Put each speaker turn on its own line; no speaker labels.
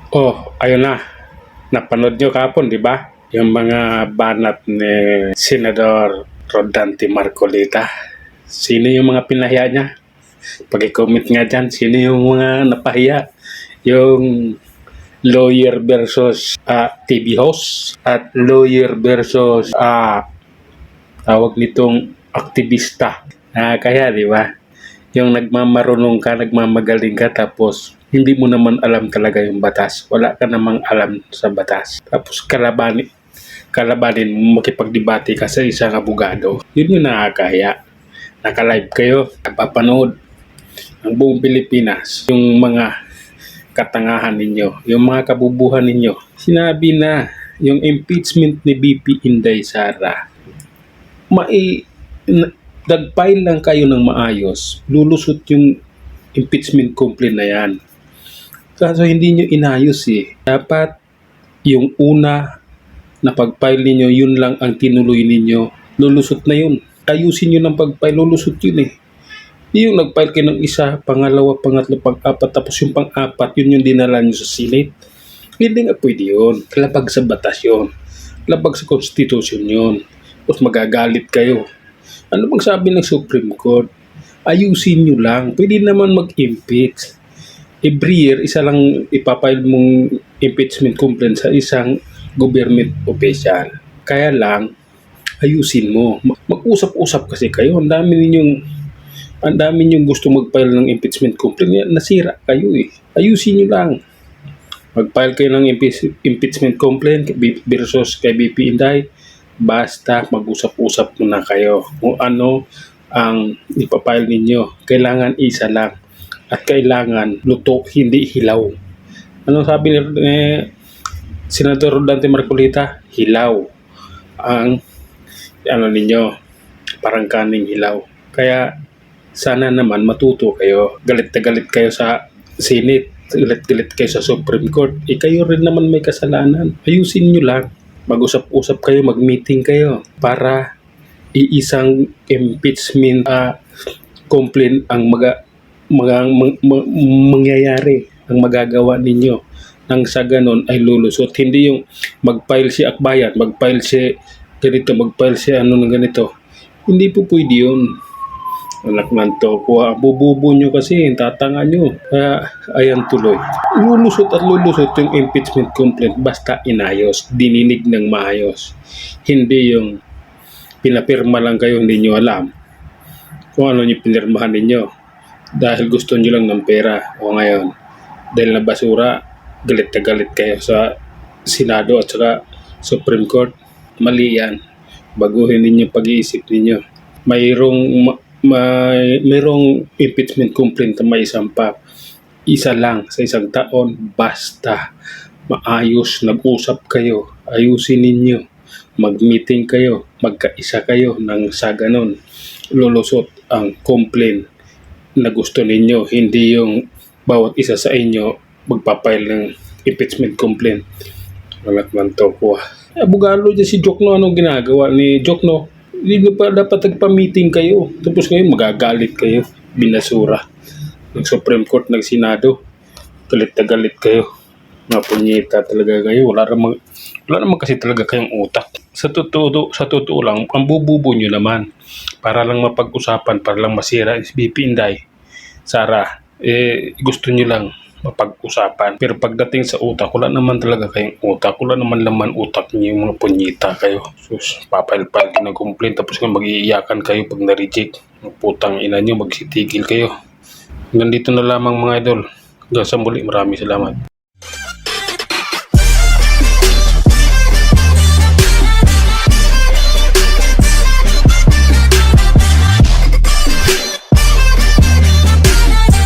Oh, ayun na. Napanood nyo kahapon, di ba? Yung mga banat ni Senador Rodante Marcolita. Sino yung mga pinahiya niya? Pag-comment nga dyan, sino yung mga napahiya? Yung lawyer versus TV host at lawyer versus tawag nitong aktivista. Kaya, di ba? Yung nagmamarunong ka, nagmamagaling ka, tapos hindi mo naman alam talaga yung batas. Wala ka namang alam sa batas. Tapos kalabanin mo, makipagdebate ka sa isang abogado. Yun yung nakakaya. Naka-live kayo, napapanood ang buong Pilipinas. Yung mga katangahan ninyo, yung mga kabubuhan ninyo. Sinabi na yung impeachment ni BP Inday Sara, nag-file lang kayo ng maayos, lulusot yung impeachment complaint na yan. Kaso hindi nyo inayos eh. Dapat yung una na pag-file ninyo, yun lang ang tinuloy ninyo. Lulusot na yun. Ayusin nyo ng pag-file, lulusot yun eh. Yung nag-file kayo ng isa, pangalawa, pangatlo, pang-apat, tapos yung pang-apat, yun yung dinala nyo sa Senate. Hindi nga pwede yun. Labag sa batas yun. Labag sa Constitution yun. Tapos magagalit kayo. Ano bang sabi ng Supreme Court? Ayusin nyo lang. Pwede naman mag-impeach. Every year, isa lang ipapile mong impeachment complaint sa isang government official. Kaya lang, ayusin mo. Mag-usap-usap kasi kayo. Ang dami ninyong gusto mag-file ng impeachment complaint. Nasira kayo eh. Ayusin nyo lang. Mag-file kayo ng impeachment complaint versus kay BP Inday. Basta mag-usap-usap muna kayo kung ano ang ipapile ninyo. Kailangan isa lang. At kailangan luto, hindi hilaw. Anong sabi ni Senador Rodante Marcolita? Hilaw. Ang ninyo, parang kaning hilaw. Kaya sana naman matuto kayo. Galit na galit kayo sa Senate. Galit kayo sa Supreme Court. Kayo rin naman may kasalanan. Ayusin nyo lang. Mag-usap-usap kayo, mag-meeting kayo para iisang impeachment complaint ang mangyayari, ang magagawa ninyo. Nang sa ganon ay lulusot. Hindi yung mag-file si Akbayan, mag-file si ganito, mag-file si ano ng ganito. Hindi po pwede yun. Anak ng toko, bububo nyo kasi, tatanga nyo. Kaya, ayan tuloy. Lulusot at lulusot yung impeachment complaint basta inayos, dininig ng maayos. Hindi yung pinapirma lang kayo, hindi nyo alam kung ano yung pinirmahan ninyo. Dahil gusto nyo lang ng pera. O ngayon, dahil na basura, galit na galit kayo sa Senado at saka Supreme Court. Mali yan. Baguhin ninyo pag-iisip ninyo. Mayroong impeachment complaint na may isampa. Isa lang sa isang taon, basta maayos, nag-usap kayo, ayusin ninyo, mag-meeting kayo, magkaisa kayo nang sa ganon lulusot ang complaint na gusto ninyo. Hindi yung bawat isa sa inyo magpapile ng impeachment complaint. Anak man to po. Abogado dyan si Jokno, anong ginagawa ni Jokno? Hindi pa dapat nagpa-meeting kayo. Tapos ngayon magagalit kayo. Binasura. Ng Supreme Court, ng Senado. Galit na galit kayo. Mga punyeta talaga kayo. Wala naman kasi talaga kayong utak. Sa totoo lang, ang bububo nyo naman. Para lang mapag-usapan, para lang masira BP Inday Sara. Gusto nyo lang mapag-usapan. Pero pagdating sa utak, wala naman talaga kayong utak. Wala naman laman utak niyo, yung mga punyita kayo. Sus, papile-file ng complaint, tapos mag-iiyakan kayo pag na-reject. Putang ina nyo, magsitigil kayo. Nandito na lamang mga idol. Hanggang sa muli, maraming salamat.